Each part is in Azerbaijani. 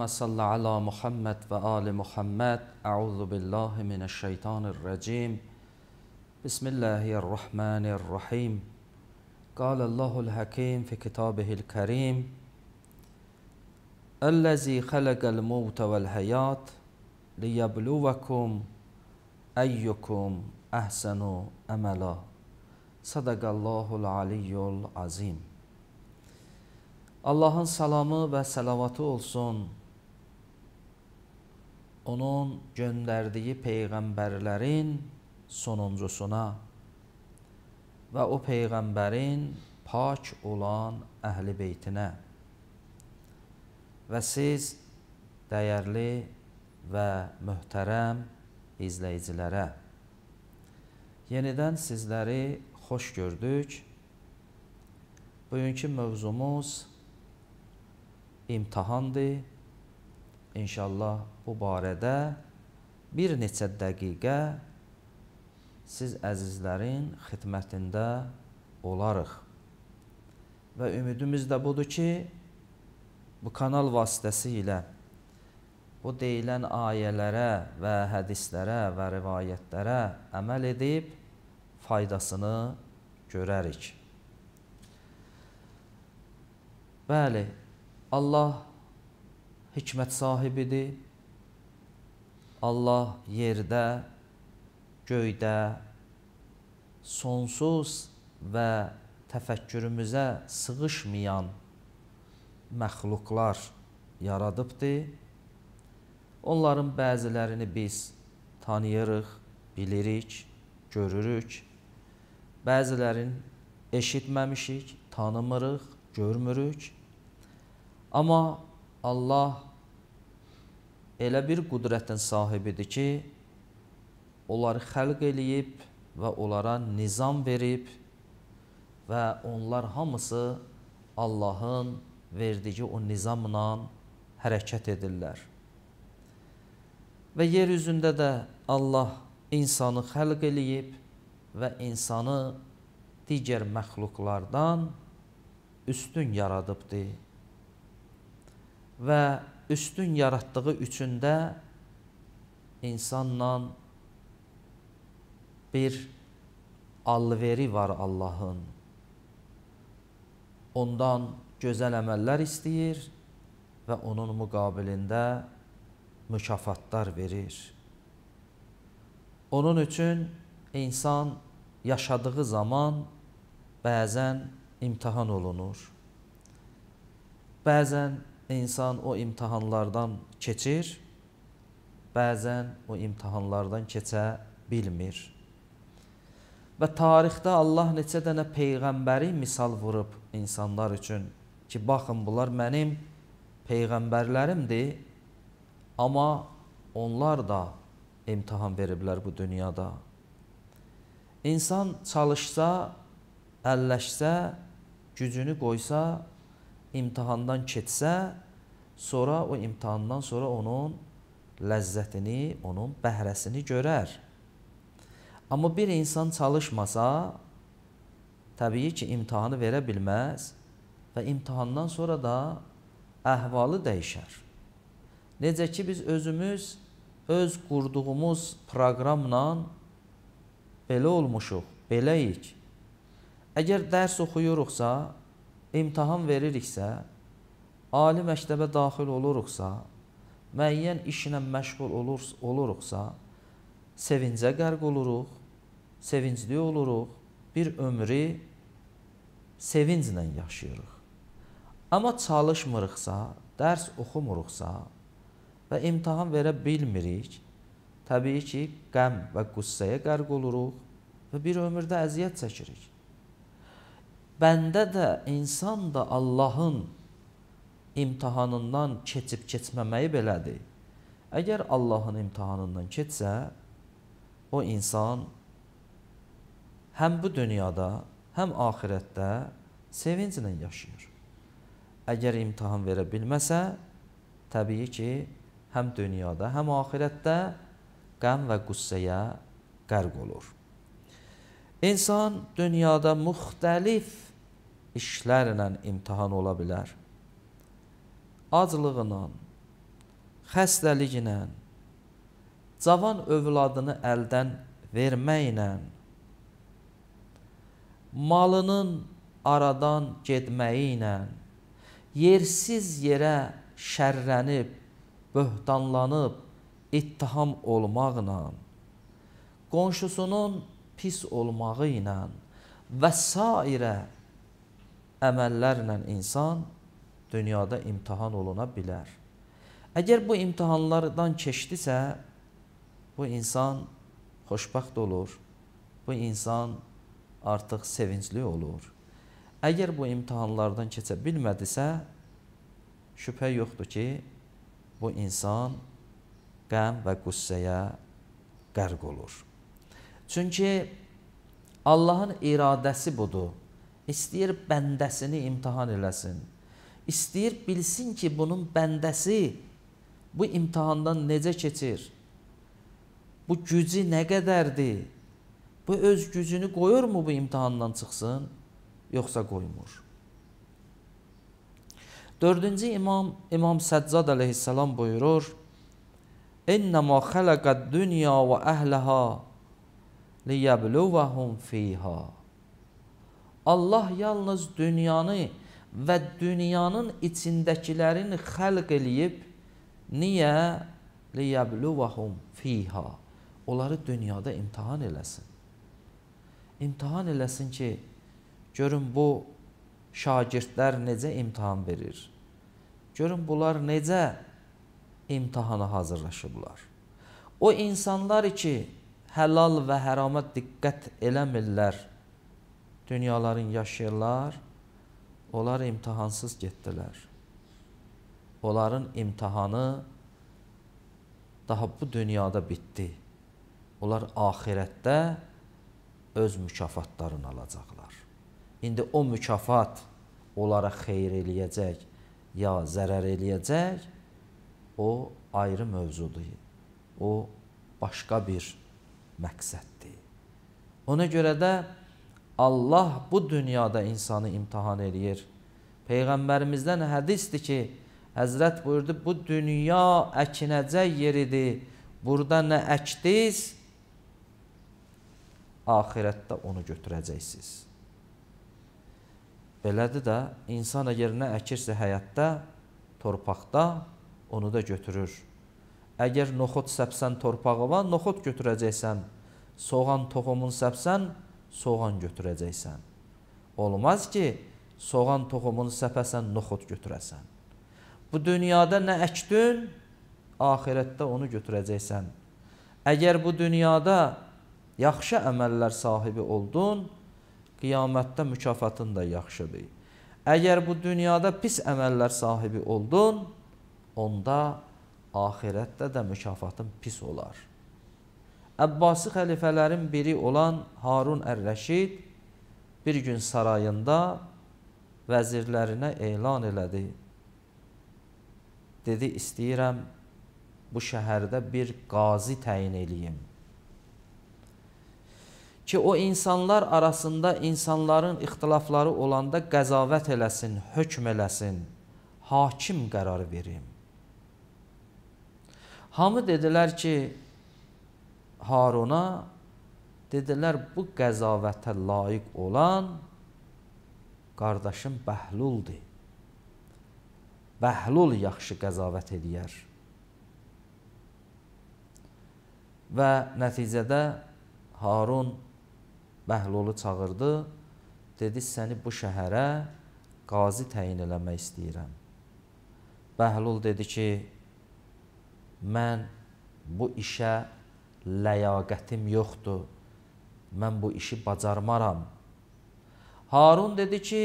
Allahümme salli ala Muhammed ve ali Muhammed. Euzu billahi mineşşeytanirracim. Bismillahirrahmanirrahim. Kâlellâhul hakîm fi kitâbihil kerîm. Ellezî halaqal mevte vel hayat liyebluvekum eyyukum ahsenu amela. Sadakallahul aliyyul azim. Allahın salamı və salavatı olsun onun göndərdiyi peyğəmbərlərin sonuncusuna və o peyğəmbərin pak olan əhl-i beytinə və siz dəyərli və möhtərəm izləyicilərə. Yenidən sizləri xoş gördük. Bugünkü mövzumuz imtahandır. İnşallah bu barədə bir neçə dəqiqə siz əzizlərin xidmətində olarıq. Və ümidimiz də budur ki, bu kanal vasitəsilə bu deyilən ayələrə və hədislərə və rivayətlərə əməl edib faydasını görərik. Bəli, Allah hikmət sahibidir. Allah yerdə, göydə sonsuz və təfəkkürümüzə sığışmayan məxluqlar yaradıbdır. Onların bəzilərini biz tanıyırıq, bilirik, görürük. Bəzilərini eşitməmişik, tanımırıq, görmürük. Amma Allah elə bir qüdrətin sahibidir ki, onları xəlq eləyib və onlara nizam verib və onlar hamısı Allahın verdiyi o nizamla hərəkət edirlər. Və yeryüzündə də Allah insanı xəlq eləyib və insanı digər məxluqlardan üstün yaradıbdır. Və üstün yaratdığı üçün də insanla bir alveri var Allahın. Ondan gözəl əməllər istəyir və onun müqabilində mükafatlar verir. Onun üçün insan yaşadığı zaman bəzən imtahan olunur. Bəzən İnsan o imtahanlardan keçir, bəzən o imtahanlardan keçə bilmir. Və tarixdə Allah neçə dənə peyğəmbəri misal vurub insanlar üçün ki, baxın, bunlar mənim peyğəmbərlərimdir, amma onlar da imtahan veriblər bu dünyada. İnsan çalışsa, əlləşsə, gücünü qoysa, imtahandan keçsə, sonra o imtahandan sonra onun ləzzətini, onun bəhrəsini görər. Amma bir insan çalışmasa, təbii ki, imtahanı verə bilməz və imtahandan sonra da əhvalı dəyişər. Necə ki, biz özümüz öz qurduğumuz proqramla belə olmuşuq, beləyik. Əgər dərs oxuyuruqsa, imtahan veririksə, ali məktəbə daxil oluruqsa, müəyyən işlə məşğul oluruqsa, sevincə qərq oluruq, sevincli oluruq, bir ömrü sevinclə yaşayırıq. Amma çalışmırıqsa, dərs oxumuruqsa və imtahan verə bilmirik, təbii ki, qəm və qüssəyə qərq oluruq və bir ömürdə əziyyət çəkirik. Bəndə də, insan da Allahın imtahanından keçib keçməməyi belədir. Əgər Allahın imtahanından keçsə, o insan həm bu dünyada, həm axirətdə sevinclə yaşayır. Əgər imtahan verə bilməsə, təbii ki, həm dünyada, həm axirətdə qəm və qüssəyə qərq olur. İnsan dünyada müxtəlif işlərlə imtihan ola bilər. Aclığla, xəstəliklə, cavan övladını əldən verməklə, malının aradan getməyi ilə, yersiz yerə şərrənib, böhtanlanıb, ittiham olmaqla, qonşusunun pis olmağı ilə və sairə əməllərlə insan dünyada imtihan oluna bilər. Əgər bu imtihanlardan keçdisə, bu insan xoşbəxt olur, bu insan artıq sevincli olur. Əgər bu imtihanlardan keçə bilmədisə, şübhə yoxdur ki, bu insan qəm və qüssəyə qərq olur. Çünki Allahın iradəsi budur. İstəyir bəndəsini imtihan eləsin. İstəyir bilsin ki, bunun bəndəsi bu imtihandan necə keçir? Bu gücü nə qədərdir? Bu öz gücünü qoyurmu bu imtihandan çıxsın? Yoxsa qoymur. Dördüncü İmam Səccad əleyhissalam buyurur, İnnəmə xələqəd dünya və əhləha liyəbluvəhum fiyhə. Allah yalnız dünyanı və dünyanın içindəkilərini xəlq eləyib, niyə? Liyəbluvəhum fiyhə. Onları dünyada imtihan eləsin. İmtihan eləsin ki, görün bu şagirdlər necə imtihan verir. Görün bunlar necə imtihana hazırlaşıblar. O insanlar ki, həlal və hərama diqqət eləmirlər, dünyaların yaşayırlar, onlar imtihansız getdilər. Onların imtihanı daha bu dünyada bitdi. Onlar axirətdə öz mükafatlarını alacaqlar. İndi o mükafat onlara xeyir eləyəcək, ya zərər eləyəcək, o ayrı mövzudur. O başqa bir məqsəddir. Ona görə də Allah bu dünyada insanı imtihan eləyir. Peyğəmbərimizdən hədisdir ki, Həzrət buyurdu, bu dünya əkinəcək yeridir. Burada nə əkdiz, axirətdə onu götürəcəksiniz. Belədir də, insan əgər nə əkirsə həyatda, torpaqda onu da götürür. Əgər noxud səpsən torpağı var, noxud götürəcəksən. Soğan toxumun səpsən, soğan götürəcəksən. Olmaz ki, soğan toxumunu səpəsən, noxud götürəsən. Bu dünyada nə əkdin, axirətdə onu götürəcəksən. Əgər bu dünyada yaxşı əməllər sahibi oldun, qiyamətdə mükafatın da yaxşıdır. Əgər bu dünyada pis əməllər sahibi oldun, onda axirətdə də mükafatın pis olar. Əbbasi xəlifələrin biri olan Harun Ər-Rəşid bir gün sarayında vəzirlərinə elan elədi. Dedi, istəyirəm bu şəhərdə bir qazi təyin eləyim. Ki o insanlar arasında insanların ixtilafları olanda qəzavət eləsin, hökm eləsin, hakim qərar verim. Hamı dedilər ki, Haruna, dedilər bu qəzavətə layiq olan qardaşım Bəhluldur. Bəhlul yaxşı qəzavət eləyər. Və nəticədə Harun Bəhlulu çağırdı, dedi, səni bu şəhərə qazi təyin eləmək istəyirəm. Bəhlul dedi ki, mən bu işə ləyaqətim yoxdur, mən bu işi bacarmaram. Harun dedi ki,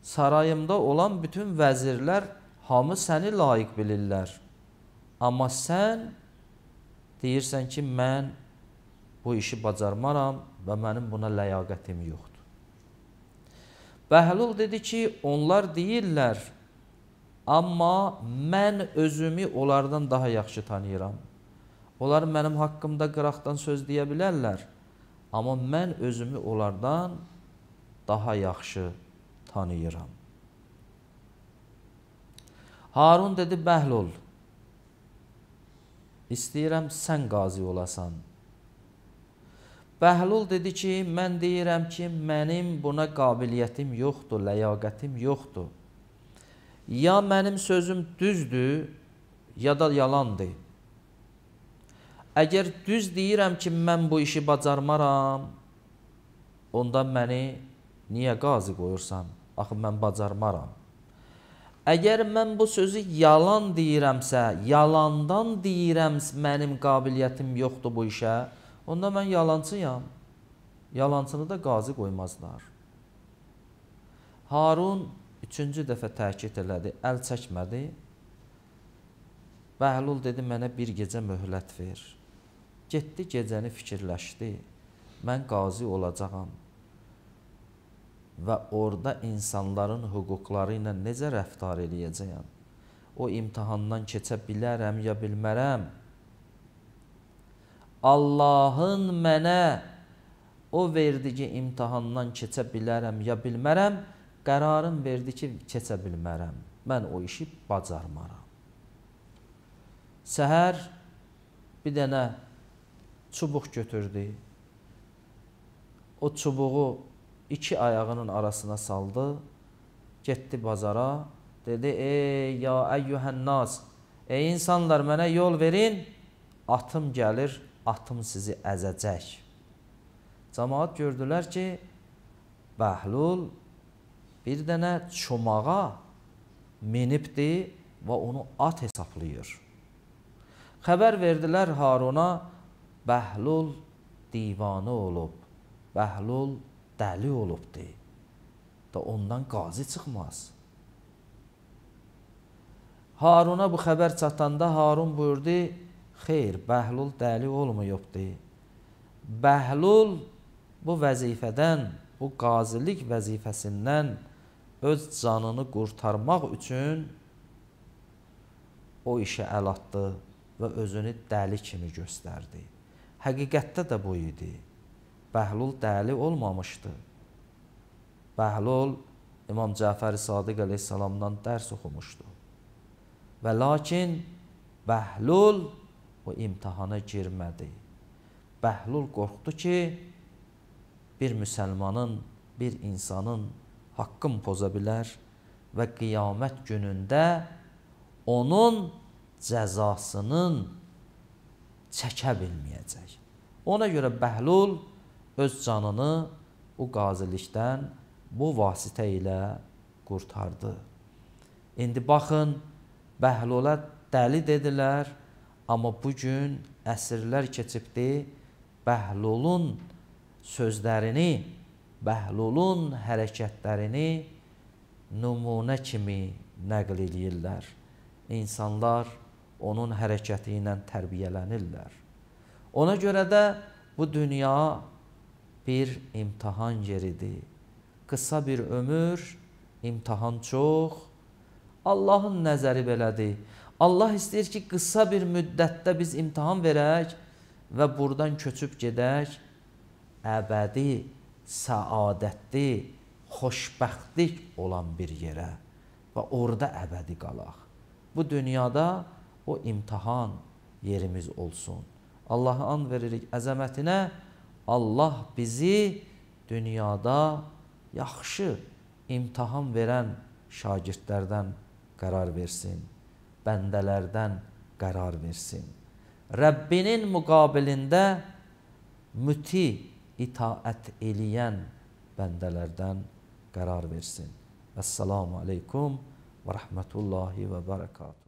sarayımda olan bütün vəzirlər hamı səni layiq bilirlər. Amma sən deyirsən ki, mən bu işi bacarmaram və mənim buna ləyaqətim yoxdur. Bəhlul dedi ki, onlar deyirlər, amma mən özümü onlardan daha yaxşı tanıyıram. Onlar mənim haqqımda qıraqdan söz deyə bilərlər, amma mən özümü onlardan daha yaxşı tanıyıram. Harun dedi, Bəhlul, İstəyirəm sən qazi olasan. Bəhlul dedi ki, mən deyirəm ki, mənim buna qabiliyyətim yoxdur, ləyaqətim yoxdur. Ya mənim sözüm düzdür, ya da yalandır. Əgər düz deyirəm ki, mən bu işi bacarmaram, onda məni niyə qazi qoyursan? Axı mən bacarmaram. Əgər mən bu sözü yalan deyirəmsə, yalandan deyirəm mənim qabiliyyətim yoxdur bu işə, onda mən yalancıyam. Yalancını da qazi qoymazlar. Harun üçüncü dəfə təkid elədi, əl çəkmədi. Bəhlul dedi, mənə bir gecə möhlət ver. Getdi, gecəni fikirləşdi. Mən qazi olacağam. Və orada insanların hüquqları ilə necə rəftar eləyəcəyəm? O imtihandan keçə bilərəm, ya bilmərəm? Allahın mənə o verdiyi imtihandan keçə bilərəm, ya bilmərəm? Qərarım verdi ki, keçə bilmərəm. Mən o işi bacarmaram. Səhər bir dənə çubuq götürdü. O çubuğu iki ayağının arasına saldı. Getdi bazara. Dedi, ey ya əyyuhən nas, ey insanlar, mənə yol verin. Atım gəlir, atım sizi əzəcək. Cəmaat gördülər ki, Bəhlul bir dənə çomağa minibdi və onu at hesablayır. Xəbər verdilər Haruna, Bəhlul divanə olub, Bəhlul dəli olubdi. Da ondan qazi çıxmaz. Haruna bu xəbər çatanda Harun buyurdu, xeyr, Bəhlul dəli olmayıbdı. Bəhlul bu vəzifədən, bu qazilik vəzifəsindən öz canını qurtarmaq üçün o işə əl atdı və özünü dəli kimi göstərdi. Həqiqətdə də bu idi. Bəhlul dəli olmamışdı. Bəhlul İmam Cəfər Sadiq əleyhissalamdan dərs oxumuşdu. Və lakin Bəhlul o imtihana girmədi. Bəhlul qorxdu ki, bir müsəlmanın, bir insanın haqqını poza bilər və qiyamət günündə onun cəzasının çəkə bilməyəcək. Ona görə Bəhlul öz canını bu qazilikdən bu vasitə ilə qurtardı. İndi baxın, Bəhlula dəli dedilər, amma bugün əsrlər keçibdi, Bəhlulun sözlərini, Bəhlulun hərəkətlərini nümunə kimi nəql edirlər. İnsanlar onun hərəkəti ilə tərbiyələnirlər. Ona görə də bu dünya bir imtihan yeridir. Qısa bir ömür, imtihan çox. Allahın nəzəri belədir. Allah istəyir ki, qısa bir müddətdə biz imtihan verək və buradan köçüb gedək, əbədi, səadətli, xoşbəxtlik olan bir yerə və orada əbədi qalaq. Bu dünyada o imtihan yerimiz olsun. Allah'a and veririk əzəmətinə, Allah bizi dünyada yaxşı imtihan verən şagirdlərdən qərar versin, bəndələrdən qərar versin. Rəbbinin müqabilində müti itaət eləyən bəndələrdən qərar versin. Əssalamu aleykum və rəhmətullahi və bərəkatuhu.